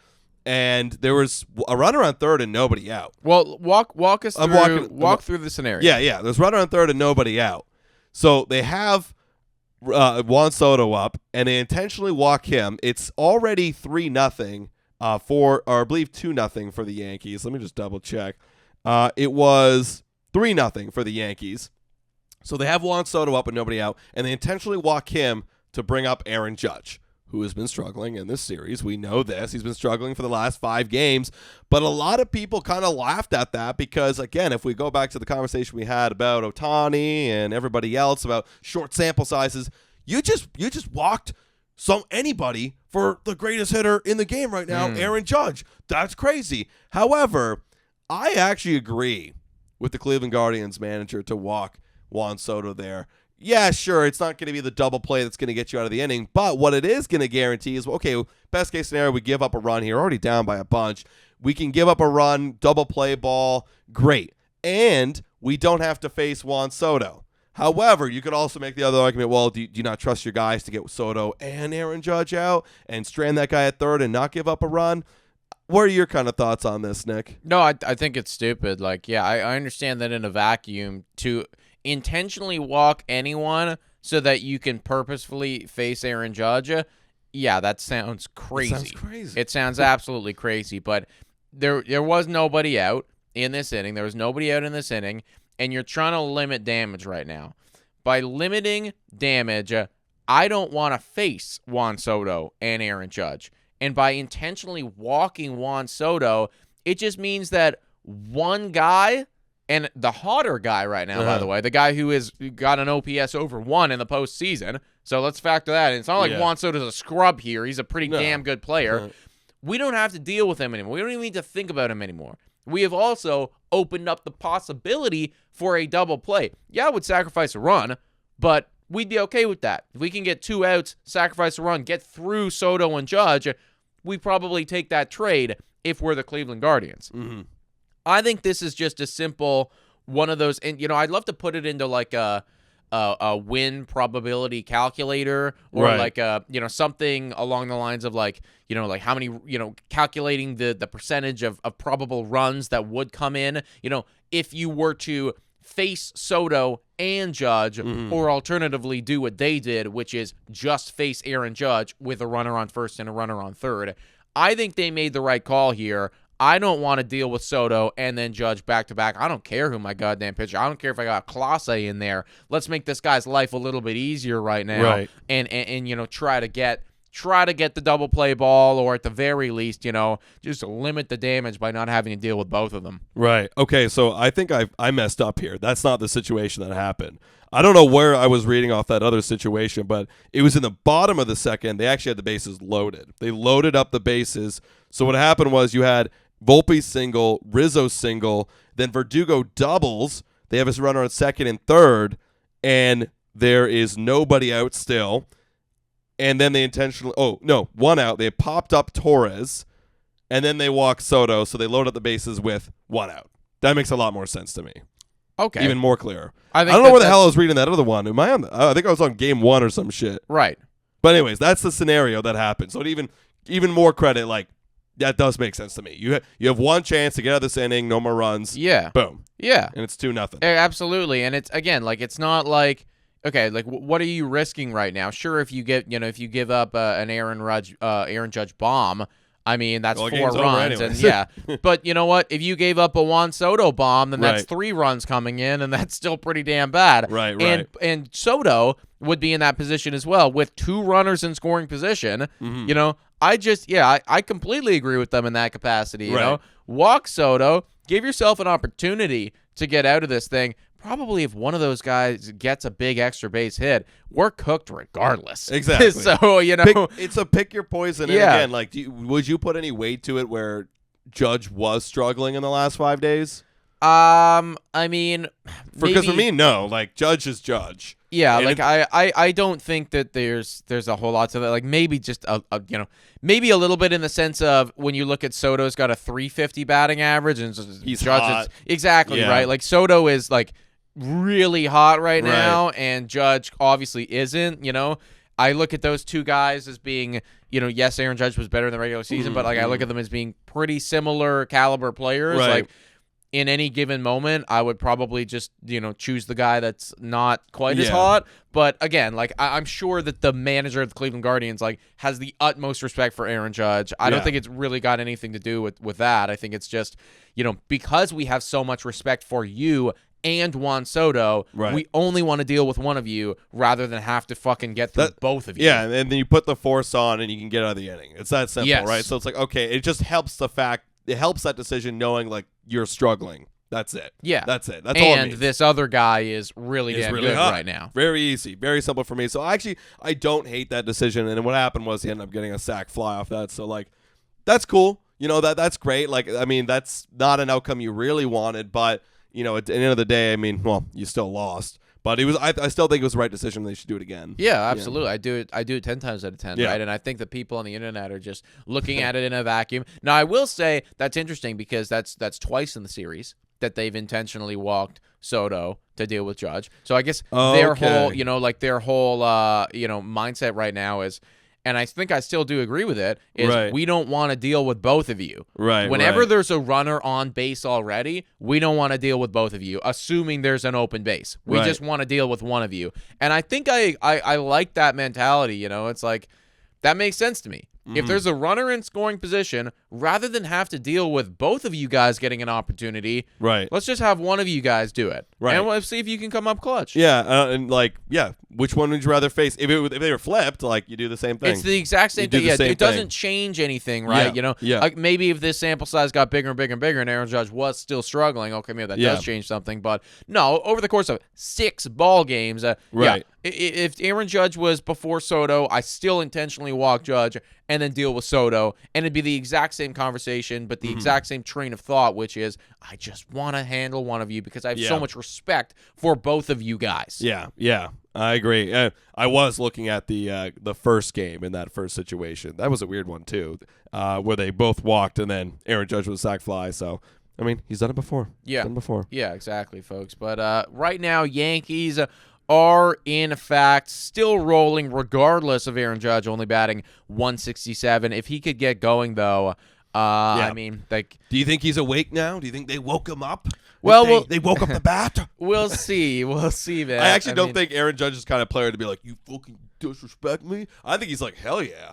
And there was a runner on third and nobody out. Well, walk us through through the scenario. Yeah. There's a runner on third and nobody out. So they have Juan Soto up, and they intentionally walk him. It's already 3-0 or I believe 2-0 for the Yankees. Let me just double check. It was 3-0 for the Yankees. So they have Juan Soto up and nobody out, and they intentionally walk him to bring up Aaron Judge, who has been struggling in this series. We know this. He's been struggling for the last 5 games. But a lot of people kind of laughed at that because, again, if we go back to the conversation we had about Ohtani and everybody else about short sample sizes, you just walked anybody for the greatest hitter in the game right now, Aaron Judge. That's crazy. However, I actually agree with the Cleveland Guardians manager to walk Juan Soto there. Yeah, sure, it's not going to be the double play that's going to get you out of the inning, but what it is going to guarantee is, okay, best case scenario, we give up a run here, already down by a bunch. We can give up a run, double play ball, great. And we don't have to face Juan Soto. However, you could also make the other argument, well, do you not trust your guys to get Soto and Aaron Judge out and strand that guy at third and not give up a run? What are your kind of thoughts on this, Nick? No, I think it's stupid. Like, yeah, I understand that in a vacuum to intentionally walk anyone so that you can purposefully face Aaron Judge, yeah, that sounds crazy. It sounds crazy. It sounds absolutely crazy. But there was nobody out in this inning. There was nobody out in this inning, and you're trying to limit damage right now. By limiting damage, I don't want to face Juan Soto and Aaron Judge. And by intentionally walking Juan Soto, it just means that one guy, and the hotter guy right now, by the way, the guy who has got an OPS over 1 in the postseason. So let's factor that in. It's not like Juan Soto's a scrub here. He's a pretty damn good player. We don't have to deal with him anymore. We don't even need to think about him anymore. We have also opened up the possibility for a double play. Yeah, I would sacrifice a run, but we'd be okay with that. If we can get 2 outs, sacrifice a run, get through Soto and Judge, we probably take that trade if we're the Cleveland Guardians. I think this is just a simple one of those, and I'd love to put it into like a win probability calculator or like something along the lines of like how many calculating the percentage of probable runs that would come in if you were to face Soto and Judge, or alternatively do what they did, which is just face Aaron Judge with a runner on first and a runner on third. I think they made the right call here. I don't want to deal with Soto and then Judge back-to-back. I don't care who my goddamn pitcher. I don't care if I got Clase in there. Let's make this guy's life a little bit easier right now, and try to get the double play ball, or at the very least, just limit the damage by not having to deal with both of them. Right. Okay, so I think I messed up here. That's not the situation that happened. I don't know where I was reading off that other situation, but it was in the bottom of the second. They actually had the bases loaded. They loaded up the bases. So what happened was you had Volpe single, Rizzo single, then Verdugo doubles. They have his runner on second and third, and there is nobody out still. And then they intentionally, one out. They popped up Torres, and then they walk Soto, so they load up the bases with 1 out. That makes a lot more sense to me. Okay. Even more clear. I don't know where the hell I was reading that other one. Am I on? I think I was on game 1 or some shit. Right. But anyways, that's the scenario that happened. So even more credit, like, that does make sense to me. You have one chance to get out of this inning, no more runs. Yeah. Boom. Yeah. And it's 2-0. Absolutely. And it's, again, like, it's not like, okay, like, what are you risking right now? Sure, if you give up an Aaron Judge bomb, I mean, that's 4 runs. And yeah. But you know what? If you gave up a Juan Soto bomb, then that's 3 runs coming in, and that's still pretty damn bad. Right. And Soto would be in that position as well with 2 runners in scoring position. I completely agree with them in that capacity. You know, walk Soto, give yourself an opportunity to get out of this thing. Probably if one of those guys gets a big extra base hit, we're cooked regardless. Exactly. So, it's a pick your poison. And again, like, would you put any weight to it where Judge was struggling in the last 5 days? I mean, because for me, no. Like, Judge is Judge. Yeah, and like I don't think that there's a whole lot to that. Like, maybe just maybe a little bit in the sense of when you look at Soto's got a 350 batting average and he's Judge hot. Exactly right. Like, Soto is like really hot right now, and Judge obviously isn't. I look at those two guys as being, yes, Aaron Judge was better in the regular season, but like I look at them as being pretty similar caliber players. Like, in any given moment, I would probably just, choose the guy that's not quite as hot. But again, like, I'm sure that the manager of the Cleveland Guardians, like, has the utmost respect for Aaron Judge. I don't think it's really got anything to do with that. I think it's just, because we have so much respect for you and Juan Soto, we only want to deal with one of you rather than have to fucking get through both of you. Yeah, and then you put the force on and you can get out of the inning. It's that simple, right? So it's like, okay, it just helps it helps that decision knowing, like, you're struggling That's it. Yeah. That's it. That's all it And means. this other guy is really damn really good hot. right now. Very easy. Very simple for me. So actually, I don't hate that decision. And what happened was he ended up getting a sack fly off that. So, like, that's cool. You know, that's great. Like, I mean, that's not an outcome you really wanted. But, you know, at the end of the day, I mean, well, you still lost. But I still think it was the right decision. They should do it again. Yeah, absolutely. Yeah. I do it 10 times out of 10, yeah. right? And I think the people on the internet are just looking at it in a vacuum. Now, I will say that's interesting because that's twice in the series that they've intentionally walked Soto to deal with Judge. So I guess their whole, mindset right now is, and I think I still do agree with it, is we don't want to deal with both of you. Right. Whenever there's a runner on base already, we don't want to deal with both of you, assuming there's an open base. We just want to deal with one of you. And I think I like that mentality, you know. It's like, that makes sense to me. If there's a runner in scoring position, rather than have to deal with both of you guys getting an opportunity, let's just have one of you guys do it. And we'll see if you can come up clutch. Yeah, which one would you rather face? If they were flipped, like, you do the same thing. It's the exact same thing. Yeah, it doesn't change anything, right? You know, like maybe if this sample size got bigger and bigger and bigger and Aaron Judge was still struggling, okay, maybe that does change something. But no, over the course of 6 ball games, if Aaron Judge was before Soto, I still intentionally walk Judge and then deal with Soto, and it'd be the exact same conversation, but the exact same train of thought, which is, I just want to handle one of you because I have so much respect for both of you guys. Yeah, I agree. I was looking at the first game in that first situation. That was a weird one, too, where they both walked, and then Aaron Judge was sack fly, so... I mean, he's done it before. Yeah. Done it before. Yeah, exactly, folks. But right now, Yankees are, in fact, still rolling regardless of Aaron Judge only batting 167. If he could get going, though, I mean, like... Do you think he's awake now? Do you think they woke him up? Well, they woke up the bat? We'll see. We'll see, man. I actually don't think Aaron Judge is the kind of player to be like, you fucking disrespect me? I think he's like, hell yeah.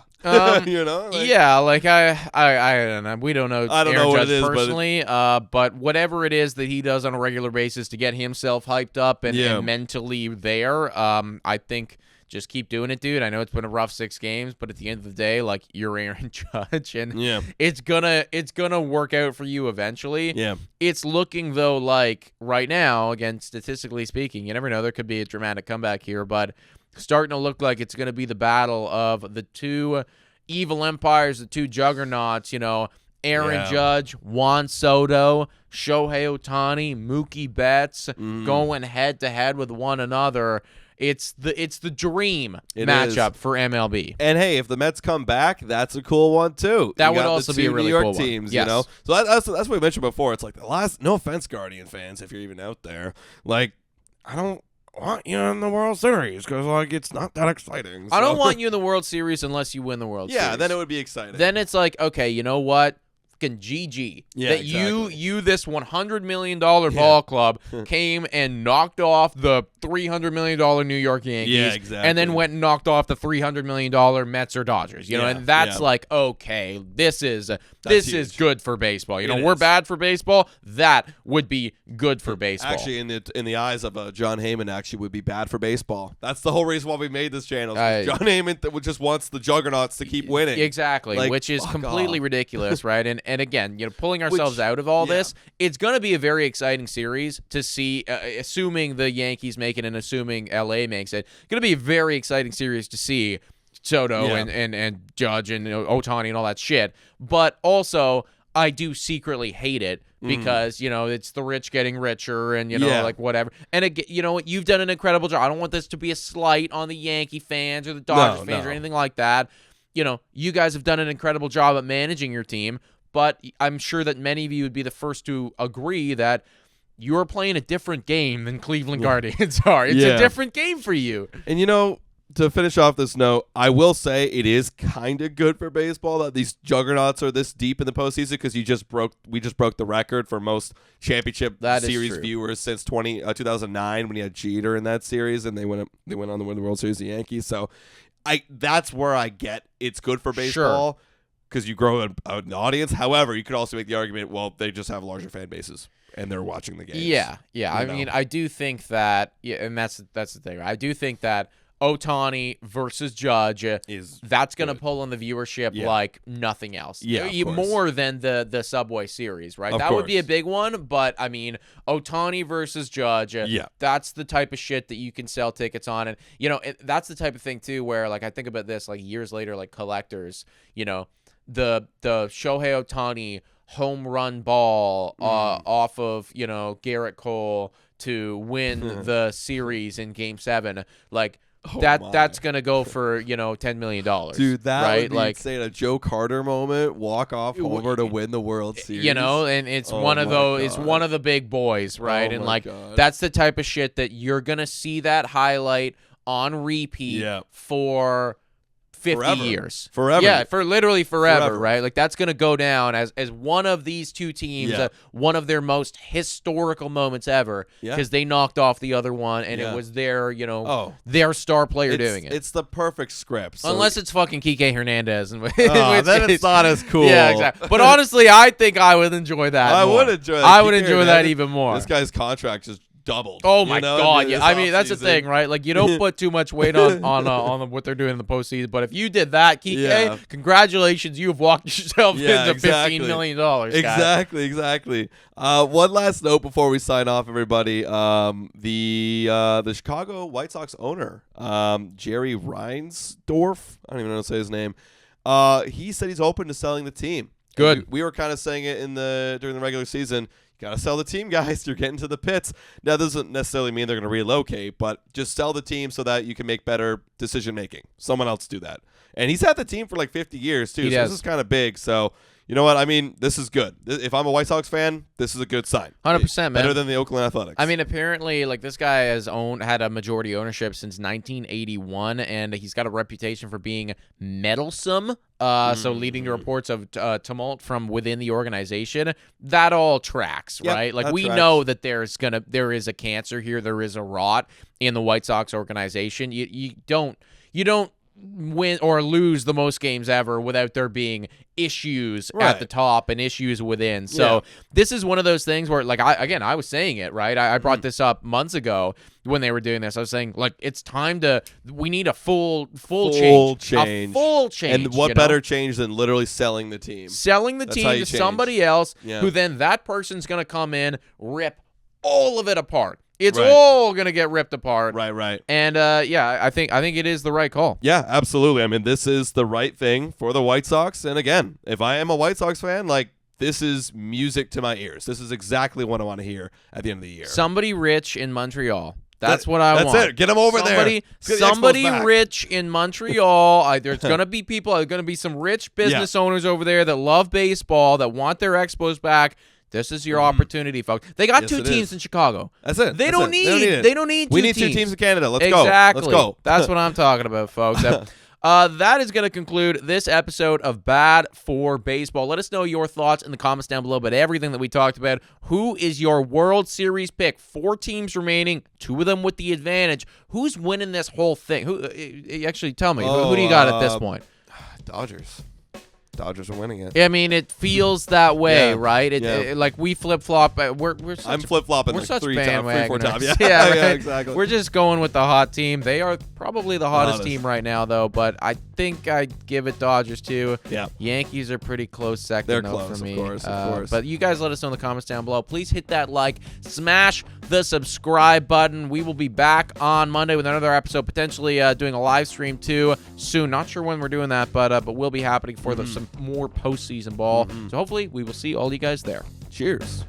You know? Like, yeah, like I don't know. We don't know Aaron what Judge it is, personally, but whatever it is that he does on a regular basis to get himself hyped up and mentally there, I think just keep doing it, dude. I know it's been a rough 6 games, but at the end of the day, like, you're Aaron Judge, and it's gonna work out for you eventually. Yeah. It's looking, though, like right now, again, statistically speaking, you never know, there could be a dramatic comeback here, but starting to look like it's going to be the battle of the two evil empires, the two juggernauts, you know, Aaron Judge, Juan Soto, Shohei Ohtani, Mookie Betts, going head-to-head with one another. It's the dream matchup for MLB. And hey, if the Mets come back, that's a cool one too. That would also be a really New York cool teams, one. Yes. You know. So that's what we mentioned before. It's like the last. No offense, Guardian fans, if you're even out there. Like, I don't want you in the World Series because like it's not that exciting. So. I don't want you in the World Series unless you win the World Series. Yeah, then it would be exciting. Then it's like, okay, you know what? Fucking GG. Yeah, that exactly. you this $100 million ball club came and knocked off the $300 million New York Yankees. Yeah, exactly. And then went and knocked off the $300 million Mets or Dodgers. You know, and that's like, okay, this is good for baseball. You know, we're bad for baseball. That would be good for baseball. Actually, in the eyes of John Heyman, actually would be bad for baseball. That's the whole reason why we made this channel. John Heyman just wants the juggernauts to keep winning. Exactly, like, which is completely ridiculous, right? And again, you know, pulling ourselves out of all this, it's going to be a very exciting series to see, assuming the Yankees make it and assuming LA makes it. Going to be a very exciting series to see Soto and Judge and Ohtani and all that shit. But also, I do secretly hate it because, you know, it's the rich getting richer and, you know, like whatever. And, again, you know what? You've done an incredible job. I don't want this to be a slight on the Yankee fans or the Dodgers fans or anything like that. You know, you guys have done an incredible job at managing your team. But I'm sure that many of you would be the first to agree that you're playing a different game than Cleveland Guardians are. It's a different game for you. And, you know, to finish off this note, I will say it is kind of good for baseball that these juggernauts are this deep in the postseason because we just broke the record for most championship series viewers since 2009 when you had Jeter in that series and they went on to win the World Series, the Yankees. So that's where I get it's good for baseball. Because you grow an audience. However, you could also make the argument, well, they just have larger fan bases and they're watching the games. Yeah. I mean, I do think that, and that's the thing. I do think that Ohtani versus Judge, that's going to good. pull on the viewership like nothing else. Yeah, more than the Subway Series, right? That would be a big one, but I mean, Ohtani versus Judge, that's the type of shit that you can sell tickets on. And, you know, that's the type of thing, too, where, like, I think about this, like, years later, like, collectors, you know, the Shohei Ohtani home run ball off of, you know, Garrett Cole to win the series in Game 7, like, that's gonna go for, you know, $10 million. Dude, that right? would be like insane. A Joe Carter moment, walk off homer to win the World Series. You know, and it's one of those. It's one of the big boys, right? And like that's the type of shit that you're gonna see that highlight on repeat for 50 years. Forever. Yeah, for literally forever, right? Like that's going to go down as one of these two teams, one of their most historical moments ever because they knocked off the other one and it was their, you know, their star player doing it. It's the perfect script. So unless it's fucking Kike Hernandez. And then it's not as cool. Yeah, exactly. But honestly, I think I would enjoy that I more. would enjoy that. I would enjoy that even more. This guy's contract just doubled. Oh my god! Yeah, I mean that's the thing, right? Like you don't put too much weight on what they're doing in the postseason. But if you did that, Kike, congratulations, you have walked yourself into $15 million. Exactly. One last note before we sign off, everybody. The Chicago White Sox owner, Jerry Reinsdorf, I don't even know how to say his name. He said he's open to selling the team. Good. We were kind of saying it during the regular season. Got to sell the team, guys. You're getting to the pits. Now, this doesn't necessarily mean they're going to relocate, but just sell the team so that you can make better decision-making. Someone else do that. And he's had the team for like 50 years, too, so this is kind of big. So, you know what? I mean, this is good. If I'm a White Sox fan, this is a good sign. 100%, man. Better than the Oakland Athletics. I mean, apparently, like, this guy has had a majority ownership since 1981, and he's got a reputation for being meddlesome. So leading to reports of tumult from within the organization. That all tracks, right? Like we know that there is a cancer here, there is a rot in the White Sox organization. You don't win or lose the most games ever without there being issues at the top and issues within. So this is one of those things where, like, I was saying it, right? I brought this up months ago when they were doing this. I was saying, like, it's time we need a full change. A full change. And what better change than literally selling the team? Selling the team to somebody else who then that person's going to come in, rip all of it apart. It's all going to get ripped apart. Right. And, I think it is the right call. Yeah, absolutely. I mean, this is the right thing for the White Sox. And, again, if I am a White Sox fan, like, this is music to my ears. This is exactly what I want to hear at the end of the year. Somebody rich in Montreal. That's what I want. That's it. Get them over there. Somebody rich in Montreal. There's going to be people. There's going to be some rich business owners over there that love baseball, that want their Expos back. This is your opportunity, folks. They got two teams in Chicago. That's it. They don't need We need two teams in Canada. Let's go. Let's go. That's what I'm talking about, folks. That is going to conclude this episode of Bad for Baseball. Let us know your thoughts in the comments down below about everything that we talked about. Who is your World Series pick? 4 teams remaining, 2 of them with the advantage. Who's winning this whole thing? Actually, tell me. Who do you got at this point? Dodgers are winning it. I mean, it feels that way, right? Like we flip flop. I'm flip flopping. We're such 3-4 times. Yeah, right? Exactly. We're just going with the hot team. They are probably the hottest team right now, though. But I think I'd give it Dodgers too. Yeah. Yankees are pretty close second. They're though, close, for me. of course. But you guys let us know in the comments down below. Please hit that like, smash the subscribe button. We will be back on Monday with another episode, potentially doing a live stream too soon. Not sure when we're doing that, but we'll be happening for some more postseason ball. So hopefully we will see all you guys there. Cheers.